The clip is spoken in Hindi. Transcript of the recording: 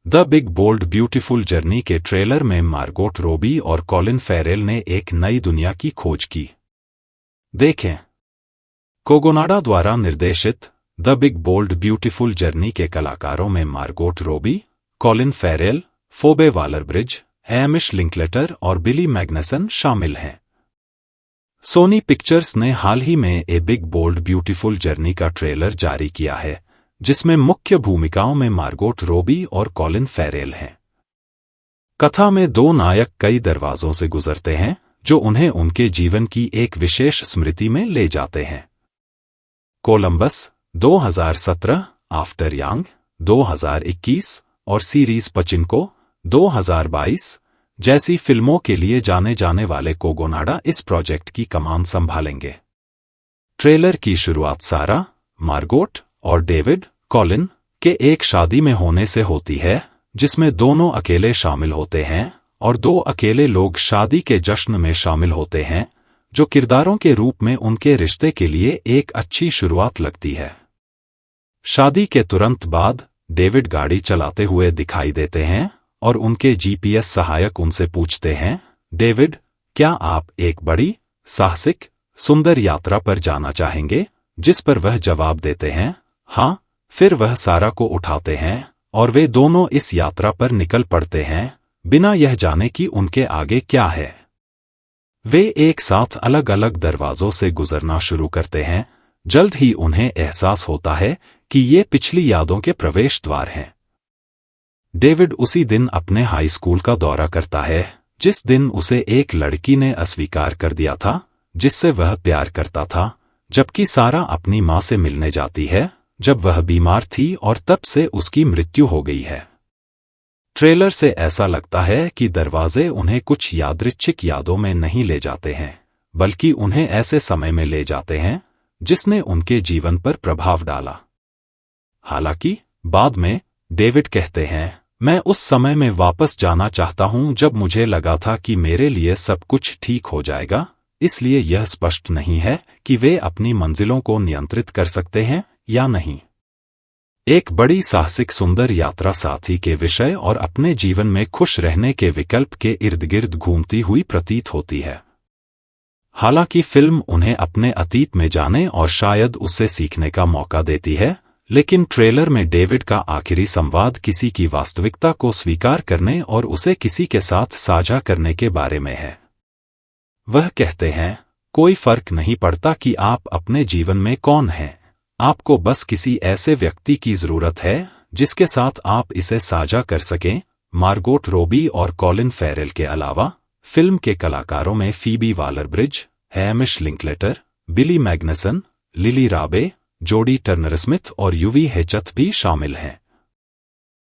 The big bold beautiful journey के ट्रेलर में मार्गोट रॉबी और कॉलिन फेरेल ने एक नई दुनिया की खोज की। देखें। कोगोनाडा द्वारा निर्देशित the big bold beautiful journey के कलाकारों में Margot Robbie, Colin Farrell, Phoebe Waller-Bridge, Hamish Linklater और बिली मैग्नसन शामिल हैं। सोनी पिक्चर्स ने हाल ही में a big bold beautiful journey का ट्रेलर जारी किया है, जिसमें मुख्य भूमिकाओं में मार्गोट रॉबी और कॉलिन फेरेल हैं। कथा में दो नायक कई दरवाजों से गुजरते हैं जो उन्हें उनके जीवन की एक विशेष स्मृति में ले जाते हैं। कोलंबस 2017, आफ्टर यांग 2021 और सीरीज पचिनको 2022 जैसी फिल्मों के लिए जाने जाने वाले कोगोनाडा इस प्रोजेक्ट की कमान संभालेंगे। ट्रेलर की शुरुआत सारा, मार्गोट और डेविड, कॉलिन के एक शादी में होने से होती है, जिसमें दोनों अकेले शामिल होते हैं और दो अकेले लोग शादी के जश्न में शामिल होते हैं, जो किरदारों के रूप में उनके रिश्ते के लिए एक अच्छी शुरुआत लगती है। शादी के तुरंत बाद डेविड गाड़ी चलाते हुए दिखाई देते हैं और उनके जीपीएस सहायक उनसे पूछते हैं, डेविड, क्या आप एक बड़ी, साहसिक, सुंदर यात्रा पर जाना चाहेंगे? जिस पर वह जवाब देते हैं, हाँ। फिर वह सारा को उठाते हैं और वे दोनों इस यात्रा पर निकल पड़ते हैं, बिना यह जाने कि उनके आगे क्या है। वे एक साथ अलग अलग दरवाजों से गुजरना शुरू करते हैं। जल्द ही उन्हें एहसास होता है कि ये पिछली यादों के प्रवेश द्वार हैं। डेविड उसी दिन अपने हाई स्कूल का दौरा करता है, जिस दिन उसे एक लड़की ने अस्वीकार कर दिया था, जिससे वह प्यार करता था, जबकि सारा अपनी मां से मिलने जाती है, जब वह बीमार थी और तब से उसकी मृत्यु हो गई है। ट्रेलर से ऐसा लगता है कि दरवाजे उन्हें कुछ यादृच्छिक यादों में नहीं ले जाते हैं, बल्कि उन्हें ऐसे समय में ले जाते हैं जिसने उनके जीवन पर प्रभाव डाला। हालांकि बाद में डेविड कहते हैं, मैं उस समय में वापस जाना चाहता हूं जब मुझे लगा था कि मेरे लिए सब कुछ ठीक हो जाएगा, इसलिए यह स्पष्ट नहीं है कि वे अपनी मंजिलों को नियंत्रित कर सकते हैं या नहीं। एक बड़ी साहसिक सुंदर यात्रा साथी के विषय और अपने जीवन में खुश रहने के विकल्प के इर्द गिर्द घूमती हुई प्रतीत होती है। हालांकि फिल्म उन्हें अपने अतीत में जाने और शायद उससे सीखने का मौका देती है, लेकिन ट्रेलर में डेविड का आखिरी संवाद किसी की वास्तविकता को स्वीकार करने और उसे किसी के साथ साझा करने के बारे में है। वह कहते हैं, कोई फर्क नहीं पड़ता कि आप अपने जीवन में कौन हैं, आपको बस किसी ऐसे व्यक्ति की जरूरत है जिसके साथ आप इसे साझा कर सकें। मार्गोट रॉबी और कॉलिन फेरेल के अलावा फिल्म के कलाकारों में फीबी वालर-ब्रिज, हैमिश लिंकलेटर, बिली मैग्नसन, लिली राबे, जोडी टर्नर स्मिथ और यूवी हेचथ भी शामिल हैं।